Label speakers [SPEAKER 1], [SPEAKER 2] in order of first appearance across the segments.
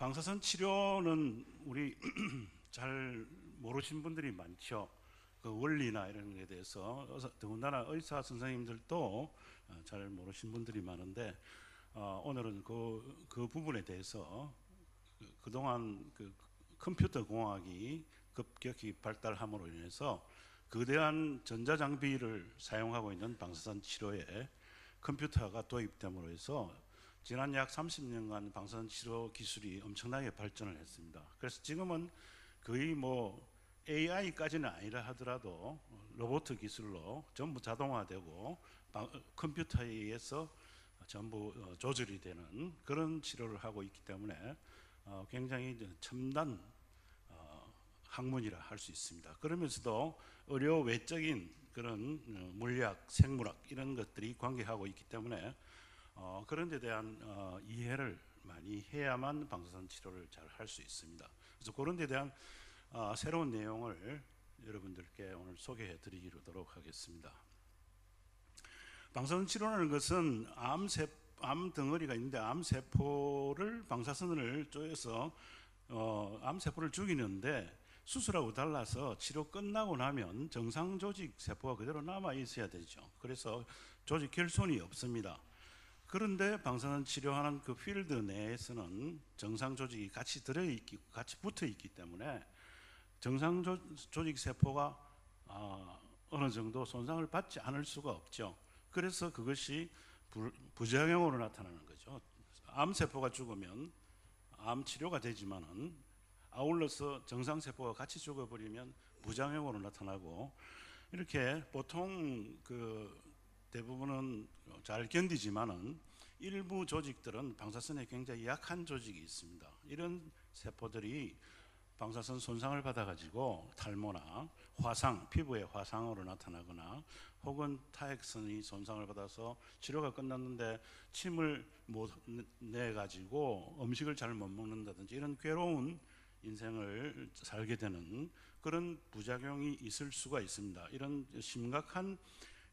[SPEAKER 1] 방사선 치료는 우리 잘 모르신 분들이 많죠. 그 원리나 이런 것에 대해서 더군다나 의사 선생님들도 잘 모르신 분들이 많은데 오늘은 그 부분에 대해서 그동안 그 컴퓨터 공학이 급격히 발달함으로 인해서 거대한 전자장비를 사용하고 있는 방사선 치료에 컴퓨터가 도입됨으로 해서 지난 약 30년간 방사선 치료 기술이 엄청나게 발전을 했습니다. 그래서 지금은 거의 뭐 AI까지는 아니라 하더라도 로봇 기술로 전부 자동화되고 컴퓨터에 의해서 전부 조절이 되는 그런 치료를 하고 있기 때문에 굉장히 첨단 학문이라 할 수 있습니다. 그러면서도 의료 외적인 그런 물리학, 생물학 이런 것들이 관계하고 있기 때문에 그런 데 대한 이해를 많이 해야만 방사선 치료를 잘 할 수 있습니다. 그래서 그런 데 대한 새로운 내용을 여러분들께 오늘 소개해 드리도록 하겠습니다. 방사선 치료라는 것은 암 덩어리가 있는데 암세포를 방사선을 쪼여서 암세포를 죽이는데 수술하고 달라서 치료 끝나고 나면 정상 조직 세포가 그대로 남아 있어야 되죠. 그래서 조직 결손이 없습니다. 그런데 방사선 치료하는 그 필드 내에서는 정상 조직이 같이 들어있기, 같이 붙어 있기 때문에 정상 조직 세포가 어느 정도 손상을 받지 않을 수가 없죠. 그래서 그것이 부작용으로 나타나는 거죠. 암세포가 죽으면 암 치료가 되지만은 아울러서 정상 세포가 같이 죽어버리면 부작용으로 나타나고, 이렇게 보통 그 대부분은 잘 견디지만은 일부 조직들은 방사선에 굉장히 약한 조직이 있습니다. 이런 세포들이 방사선 손상을 받아가지고 탈모나 화상, 피부의 화상으로 나타나거나 혹은 타액선이 손상을 받아서 치료가 끝났는데 침을 못 내가지고 음식을 잘 못 먹는다든지 이런 괴로운 인생을 살게 되는 그런 부작용이 있을 수가 있습니다. 이런 심각한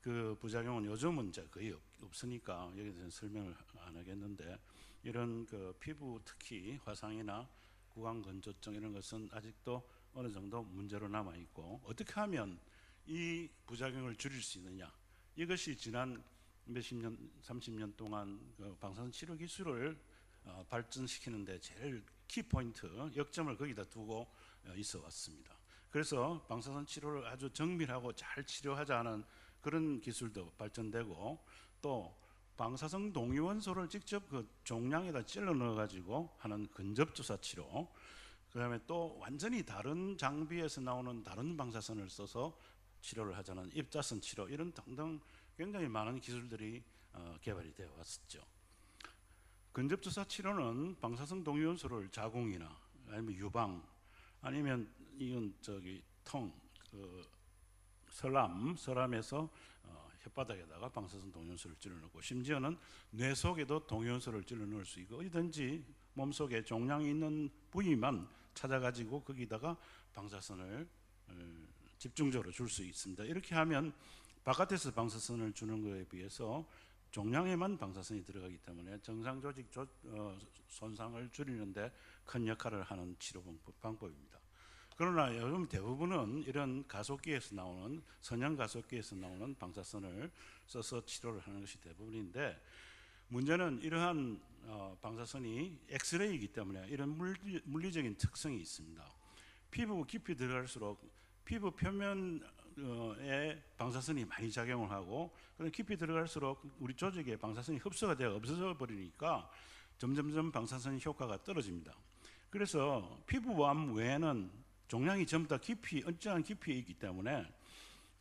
[SPEAKER 1] 그 부작용은 요즘은 거의 없으니까 여기에 대해서 설명을 안 하겠는데, 이런 그 피부 특히 화상이나 구강건조증 이런 것은 아직도 어느 정도 문제로 남아 있고, 어떻게 하면 이 부작용을 줄일 수 있느냐, 이것이 지난 몇십 년, 30년 동안 그 방사선 치료 기술을 발전시키는데 제일 키포인트, 역점을 거기다 두고 있어 왔습니다. 그래서 방사선 치료를 아주 정밀하고 잘 치료하자는 그런 기술도 발전되고, 또 방사성 동위원소를 직접 그 종양에다 찔러 넣어 가지고 하는 근접주사 치료, 그 다음에 또 완전히 다른 장비에서 나오는 다른 방사선을 써서 치료를 하자는 입자선 치료, 이런 등등 굉장히 많은 기술들이 개발이 되어 왔었죠. 근접주사 치료는 방사성 동위원소를 자궁이나 아니면 유방 아니면 이건 설암에서 혓바닥에다가 방사선 동위원소를 찔러 넣고, 심지어는 뇌 속에도 동위원소를 찔러 넣을 수 있고, 어디든지 몸속에 종양이 있는 부위만 찾아가지고 거기다가 방사선을 집중적으로 줄 수 있습니다. 이렇게 하면 바깥에서 방사선을 주는 것에 비해서 종양에만 방사선이 들어가기 때문에 정상 조직 손상을 줄이는데 큰 역할을 하는 치료 방법입니다. 그러나 요즘 대부분은 이런 가속기에서 나오는, 선형 가속기에서 나오는 방사선을 써서 치료를 하는 것이 대부분인데, 문제는 이러한 방사선이 엑스레이이기 때문에 이런 물리적인 특성이 있습니다. 피부 깊이 들어갈수록 피부 표면에 방사선이 많이 작용을 하고, 그럼 깊이 들어갈수록 우리 조직에 방사선이 흡수가 되어 없어져 버리니까 점점점 방사선 효과가 떨어집니다. 그래서 피부암 외에는 종양이 전부 다 깊이, 언짢은 깊이에 있기 때문에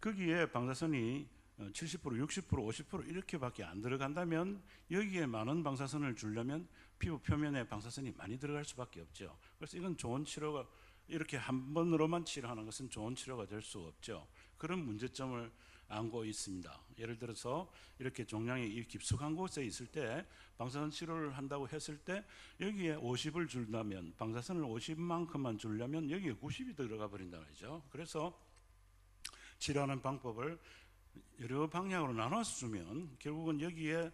[SPEAKER 1] 거기에 방사선이 70%, 60%, 50% 이렇게밖에 안 들어간다면 여기에 많은 방사선을 주려면 피부 표면에 방사선이 많이 들어갈 수밖에 없죠. 그래서 이건 좋은 치료가, 이렇게 한 번으로만 치료하는 것은 좋은 치료가 될 수 없죠. 그런 문제점을 안고 있습니다. 예를 들어서 이렇게 종양이 깊숙한 곳에 있을 때 방사선 치료를 한다고 했을 때 여기에 50을 준다면, 방사선을 50만큼만 주려면 여기에 90이 들어가 버린다 말이죠. 그래서 치료하는 방법을 여러 방향으로 나눠서 주면 결국은 여기에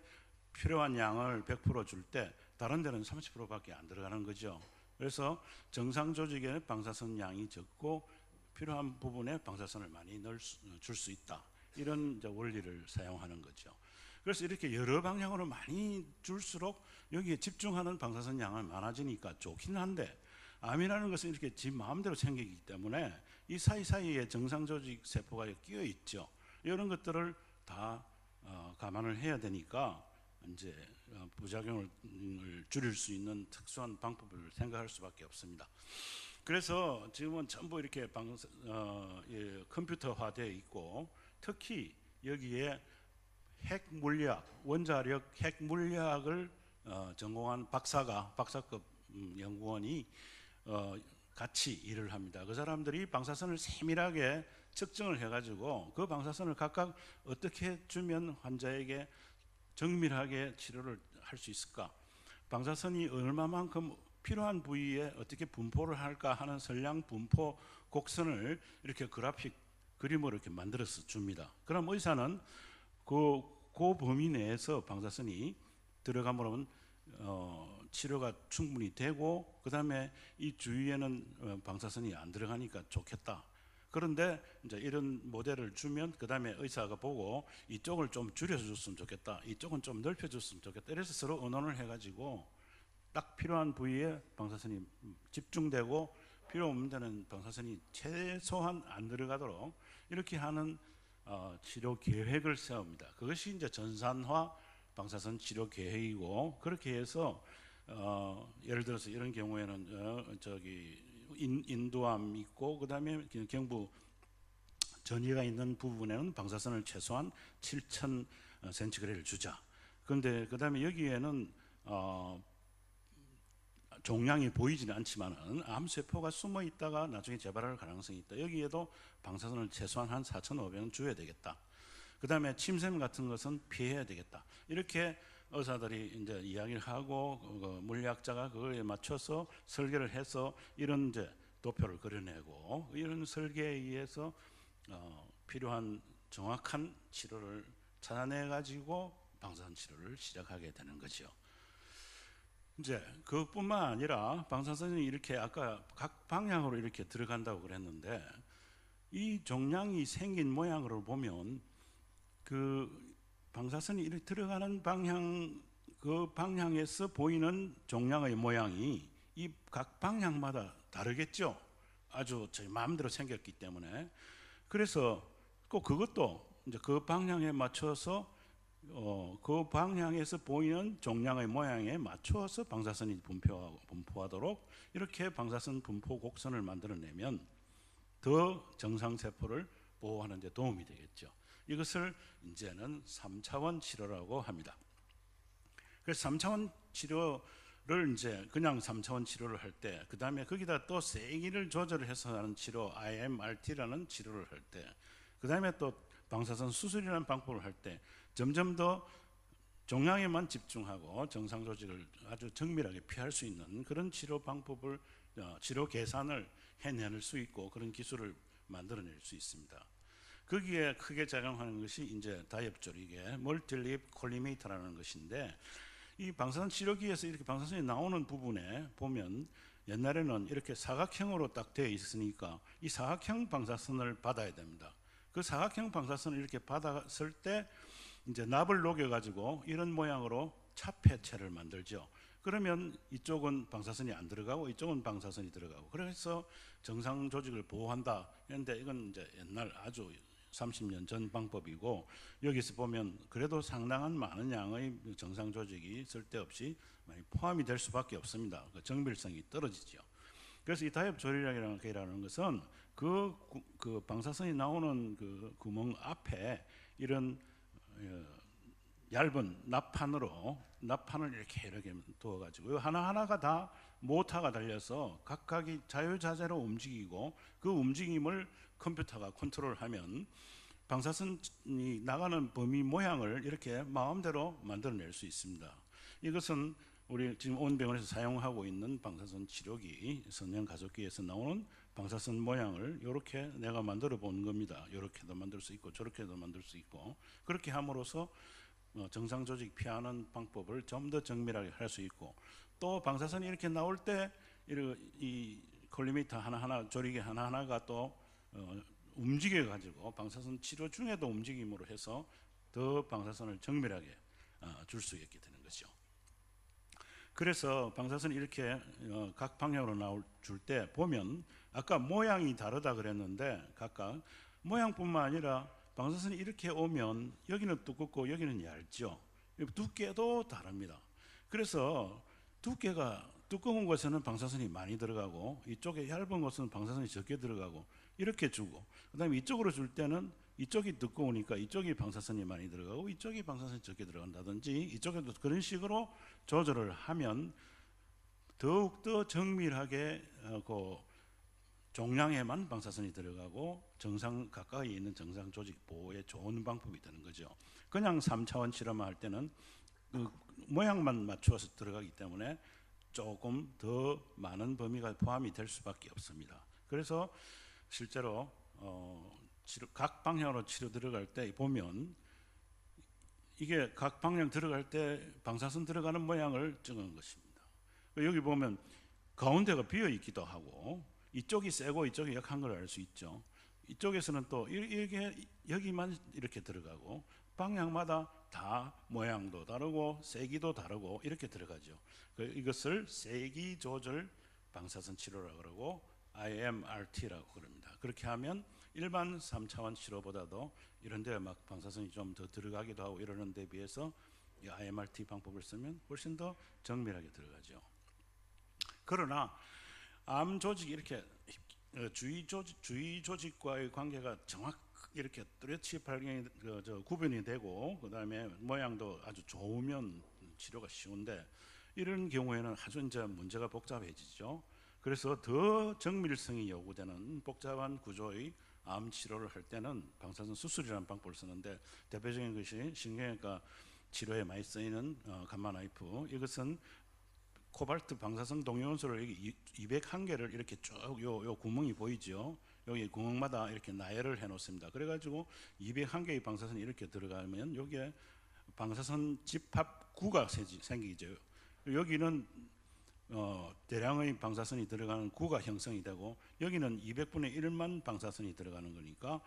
[SPEAKER 1] 필요한 양을 100% 줄 때 다른 데는 30%밖에 안 들어가는 거죠. 그래서 정상 조직에 방사선 양이 적고 필요한 부분에 방사선을 많이 줄 수 있다. 이런 이제 원리를 사용하는 거죠. 그래서 이렇게 여러 방향으로 많이 줄수록 여기에 집중하는 방사선 양은 많아지니까 좋긴 한데, 암이라는 것은 이렇게 지 마음대로 생기기 때문에 이 사이사이에 정상 조직 세포가 끼어 있죠. 이런 것들을 다 감안을 해야 되니까 이제 부작용을 줄일 수 있는 특수한 방법을 생각할 수밖에 없습니다. 그래서 지금은 전부 이렇게 컴퓨터화되어 있고, 특히 여기에 핵 물리학, 원자력 핵 물리학을 전공한 박사급 연구원이 같이 일을 합니다. 그 사람들이 방사선을 세밀하게 측정을 해가지고 그 방사선을 각각 어떻게 주면 환자에게 정밀하게 치료를 할 수 있을까, 방사선이 얼마만큼 필요한 부위에 어떻게 분포를 할까 하는 선량 분포 곡선을 이렇게 그래픽 그림으로 이렇게 만들어서 줍니다. 그럼 의사는 그 범위 내에서 방사선이 들어가면 치료가 충분히 되고, 그 다음에 이 주위에는 방사선이 안 들어가니까 좋겠다. 그런데 이제 이런 모델을 주면 그 다음에 의사가 보고 이쪽을 좀 줄여줬으면 좋겠다, 이쪽은 좀 넓혀줬으면 좋겠다. 이래서 서로 의논을 해가지고 딱 필요한 부위에 방사선이 집중되고 필요 없는 데는 방사선이 최소한 안 들어가도록 이렇게 하는 치료 계획을 세웁니다. 그것이 이제 전산화 방사선 치료 계획이고, 그렇게 해서 예를 들어서 이런 경우에는 인두암 있고, 그 다음에 경부 전이가 있는 부분에는 방사선을 최소한 7,000 센티그레이드를 주자. 그런데 그 다음에 여기에는 종양이 보이지는 않지만은 암세포가 숨어 있다가 나중에 재발할 가능성이 있다. 여기에도 방사선을 최소한 한 4,500은 줘야 되겠다. 그 다음에 침샘 같은 것은 피해야 되겠다. 이렇게 의사들이 이제 이야기를 하고 물리학자가 그거에 맞춰서 설계를 해서 이런 이제 도표를 그려내고, 이런 설계에 의해서 필요한 정확한 치료를 찾아내 가지고 방사선 치료를 시작하게 되는 거죠. 이제 그것뿐만 아니라 방사선이 이렇게 아까 각 방향으로 이렇게 들어간다고 그랬는데, 이 종양이 생긴 모양으로 보면 그 방사선이 이렇게 들어가는 방향, 그 방향에서 보이는 종양의 모양이 이 각 방향마다 다르겠죠. 아주 저희 마음대로 생겼기 때문에. 그래서 꼭 그것도 이제 그 방향에 맞춰서 그 방향에서 보이는 종양의 모양에 맞춰서 방사선이 분포하도록 이렇게 방사선 분포 곡선을 만들어내면 더 정상세포를 보호하는 데 도움이 되겠죠. 이것을 이제는 3차원 치료라고 합니다. 그래서 3차원 치료를 이제 그냥 3차원 치료를 할 때, 그 다음에 거기다 또 세기를 조절을 해서 하는 치료, IMRT라는 치료를 할 때, 그 다음에 또 방사선 수술이라는 방법을 할 때 점점 더 종양에만 집중하고 정상 조직을 아주 정밀하게 피할 수 있는 그런 치료 방법을, 치료 계산을 해낼 수 있고, 그런 기술을 만들어낼 수 있습니다. 거기에 크게 작용하는 것이 이제 다이업조리개 멀티립 콜리메이터라는 것인데, 이 방사선 치료기에서 이렇게 방사선이 나오는 부분에 보면 옛날에는 이렇게 사각형으로 딱 되어 있으니까 이 사각형 방사선을 받아야 됩니다. 그 사각형 방사선을 이렇게 받았을 때 이제 납을 녹여 가지고 이런 모양으로 차폐체를 만들죠. 그러면 이쪽은 방사선이 안 들어가고 이쪽은 방사선이 들어가고, 그래서 정상 조직을 보호한다. 그런데 이건 이제 옛날 아주 30년 전 방법이고, 여기서 보면 그래도 상당한 많은 양의 정상 조직이 쓸데없이 많이 포함이 될 수밖에 없습니다. 그 정밀성이 떨어지죠. 그래서 이 다이업 조리개라는 것은 그 방사선이 나오는 그 구멍 앞에 이런 얇은 납판을 이렇게 두어가지고 하나하나가 다 모터가 달려서 각각이 자유자재로 움직이고, 그 움직임을 컴퓨터가 컨트롤하면 방사선이 나가는 범위 모양을 이렇게 마음대로 만들어낼 수 있습니다. 이것은 우리 지금 온 병원에서 사용하고 있는 방사선 치료기, 선형 가속기에서 나오는 방사선 모양을 이렇게 내가 만들어 본 겁니다. 이렇게도 만들 수 있고 저렇게도 만들 수 있고, 그렇게 함으로써 정상 조직 피하는 방법을 좀 더 정밀하게 할 수 있고, 또 방사선이 이렇게 나올 때 이 콜리미터 하나하나, 조리개 하나하나가 또 움직여 가지고 방사선 치료 중에도 움직임으로 해서 더 방사선을 정밀하게 줄 수 있게 되는 거죠. 그래서 방사선이 이렇게 각 방향으로 줄 때 보면 아까 모양이 다르다 그랬는데 각각 모양뿐만 아니라 방사선이 이렇게 오면 여기는 두껍고 여기는 얇죠. 두께도 다릅니다. 그래서 두께가 두꺼운 곳에는 방사선이 많이 들어가고 이쪽에 얇은 곳은 방사선이 적게 들어가고 이렇게 주고, 그 다음에 이쪽으로 줄 때는 이쪽이 두꺼우니까 이쪽이 방사선이 많이 들어가고 이쪽이 방사선이 적게 들어간다든지 이쪽에도 그런 식으로 조절을 하면 더욱더 정밀하게 그 종량에만 방사선이 들어가고 정상 가까이 있는 정상 조직 보호에 좋은 방법이 되는 거죠. 그냥 3차원 실험을 할 때는 그 모양만 맞추어서 들어가기 때문에 조금 더 많은 범위가 포함이 될 수밖에 없습니다. 그래서 실제로 각 방향으로 치료 들어갈 때 보면 이게 각 방향 들어갈 때 방사선 들어가는 모양을 찍은 것입니다. 여기 보면 가운데가 비어 있기도 하고 이쪽이 세고 이쪽이 약한 걸 알 수 있죠. 이쪽에서는 또 이게 여기만 이렇게 들어가고 방향마다 다 모양도 다르고 세기도 다르고 이렇게 들어가죠. 이것을 세기 조절 방사선 치료라고 그러고 IMRT라고 그럽니다. 그렇게 하면 일반 3차원 치료보다도 이런 데 막 방사선이 좀 더 들어가기도 하고 이러는 데 비해서 이 IMRT 방법을 쓰면 훨씬 더 정밀하게 들어가죠. 그러나 암 조직이 이렇게 주위 조직과의 관계가 정확 이렇게 뚜렷이 구분이 되고 그 다음에 모양도 아주 좋으면 치료가 쉬운데 이런 경우에는 아주 이제 문제가 복잡해지죠. 그래서 더 정밀성이 요구되는 복잡한 구조의 암 치료를 할 때는 방사선 수술이라는 방법을 쓰는데 대표적인 것이 신경외과 치료에 많이 쓰이는 감마 나이프. 이것은 코발트 방사성 동위원소를 201개를 이렇게 쭉 요 구멍이 보이죠. 여기 구멍마다 이렇게 나열을 해 놓습니다. 그래가지고 201개의 방사선이 이렇게 들어가면 여기에 방사선 집합구가 생기죠. 여기는 대량의 방사선이 들어가는 구가 형성이 되고 여기는 200분의 1만 방사선이 들어가는 거니까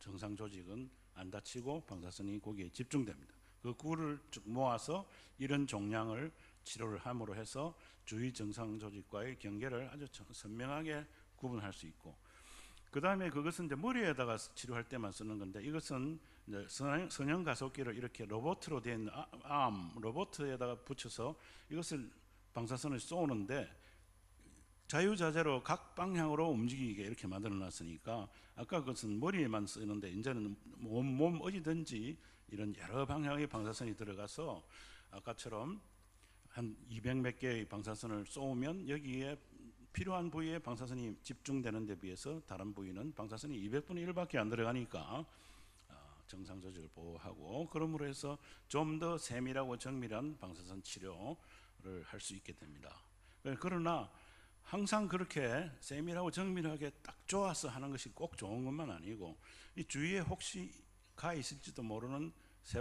[SPEAKER 1] 정상 조직은 안 다치고 방사선이 거기에 집중됩니다. 그 구를 쭉 모아서 이런 종량을 치료를 함으로 해서 주위 정상 조직과의 경계를 아주 선명하게 구분할 수 있고, 그 다음에 그것은 이제 머리에다가 치료할 때만 쓰는 건데 이것은 이제 선형 가속기를 이렇게 로봇으로 된 로봇에다가 붙여서 이것을 방사선을 쏘는데 자유자재로 각 방향으로 움직이게 이렇게 만들어 놨으니까 아까 그것은 머리에만 쓰는데 이제는 몸 어디든지 이런 여러 방향의 방사선이 들어가서 아까처럼 한 200몇 개의 방사선을 쏘면 여기에 필요한 부위에 방사선이 집중되는 데 비해서 다른 부위는 방사선이 200분의 1밖에 안 들어가니까 정상 조직을 보호하고 그러므로 해서 좀 더 세밀하고 정밀한 방사선 치료를 할 수 있게 됩니다. 그러나 항상 그렇게 세밀하고 정밀하게 딱 좋아서 하는 것이 꼭 좋은 것만 아니고 이 주위에 혹시 가 있을지도 모르는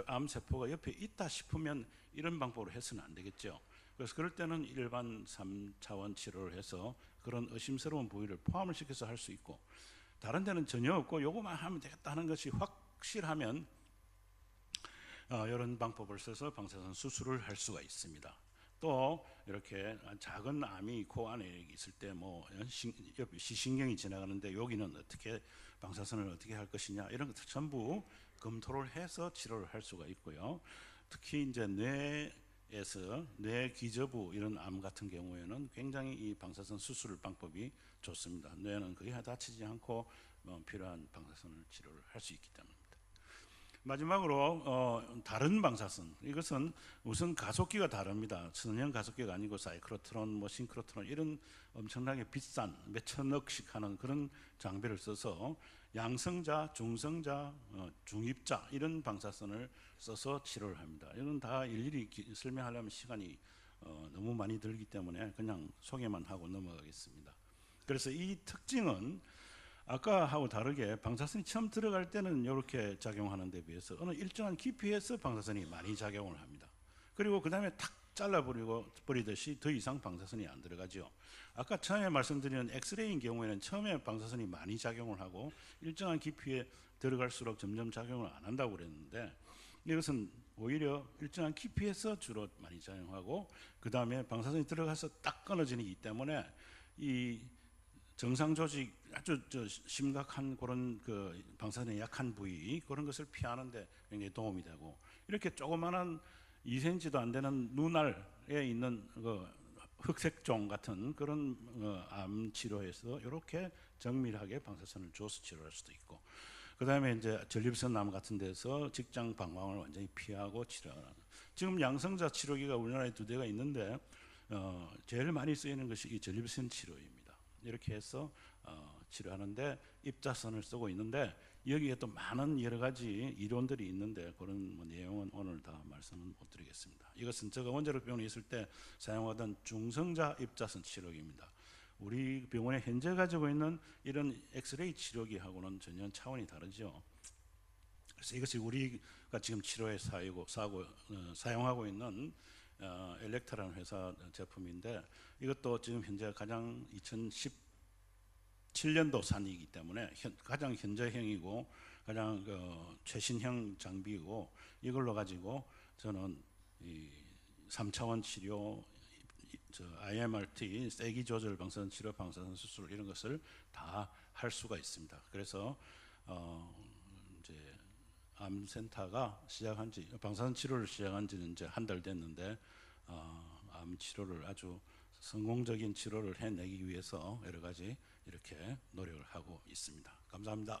[SPEAKER 1] 암세포가 옆에 있다 싶으면 이런 방법으로 해서는 안 되겠죠. 그래서 그럴 때는 일반 3차원 치료를 해서 그런 의심스러운 부위를 포함을 시켜서 할 수 있고 다른 데는 전혀 없고 요거만 하면 되겠다 하는 것이 확실하면 이런 방법을 써서 방사선 수술을 할 수가 있습니다. 또 이렇게 작은 암이 코 안에 있을 때 뭐 시신경이 지나가는데 여기는 어떻게 방사선을 어떻게 할 것이냐 이런 것들 전부 검토를 해서 치료를 할 수가 있고요. 특히 이제 뇌에서 뇌 기저부 이런 암 같은 경우에는 굉장히 이 방사선 수술 방법이 좋습니다. 뇌는 거의 다치지 않고 필요한 방사선을 치료를 할 수 있기 때문입니다. 마지막으로 다른 방사선, 이것은 우선 가속기가 다릅니다. 선형 가속기가 아니고 사이클로트론, 뭐 싱크로트론 이런 엄청나게 비싼 몇 천억씩 하는 그런 장비를 써서 양성자, 중성자, 중입자 이런 방사선을 써서 치료를 합니다. 이건 다 일일이 설명하려면 시간이 너무 많이 들기 때문에 그냥 소개만 하고 넘어가겠습니다. 그래서 이 특징은 아까하고 다르게 방사선이 처음 들어갈 때는 이렇게 작용하는 데 비해서 어느 일정한 깊이에서 방사선이 많이 작용을 합니다. 그리고 그 다음에 탁 버리듯이 더 이상 방사선이 안 들어가죠. 아까 처음에 말씀드린 엑스레이인 경우에는 처음에 방사선이 많이 작용을 하고 일정한 깊이에 들어갈수록 점점 작용을 안 한다고 그랬는데, 이것은 오히려 일정한 깊이에서 주로 많이 작용하고 그 다음에 방사선이 들어가서 딱 끊어지기 때문에 이 정상 조직 아주 심각한 그런 그 방사선에 약한 부위 그런 것을 피하는데 굉장히 도움이 되고, 이렇게 조그마한 2cm도 안 되는 눈알에 있는 그 흑색종 같은 그런 암 치료에서 이렇게 정밀하게 방사선을 줘서 치료할 수도 있고, 그 다음에 이제 전립선 암 같은 데서 직장 방광을 완전히 피하고 치료하는, 지금 양성자 치료기가 우리나라에 2대가 있는데 제일 많이 쓰이는 것이 이 전립선 치료입니다. 이렇게 해서 치료하는데 입자선을 쓰고 있는데, 여기에 또 많은 여러 가지 이론들이 있는데 그런 내용은 오늘 다 말씀은 못 드리겠습니다. 이것은 제가 원자력 병원에 있을 때 사용하던 중성자 입자선 치료기입니다. 우리 병원에 현재 가지고 있는 이런 엑스레이 치료기하고는 전혀 차원이 다르죠. 그래서 이것이 우리가 지금 치료에 사용하고 있는 엘렉트라는 회사 제품인데, 이것도 지금 현재 가장 2017년도 산이기 때문에 가장 현재형이고 가장 최신형 장비이고, 이걸로 가지고 저는 이 3차원 치료, IMRT, 세기 조절 방사선 치료, 방사선 수술 이런 것을 다 할 수가 있습니다. 그래서 이제 암센터가 방사선 치료를 시작한 지는 이제 한 달 됐는데 암 치료를 아주 성공적인 치료를 해내기 위해서 여러 가지 이렇게 노력을 하고 있습니다. 감사합니다.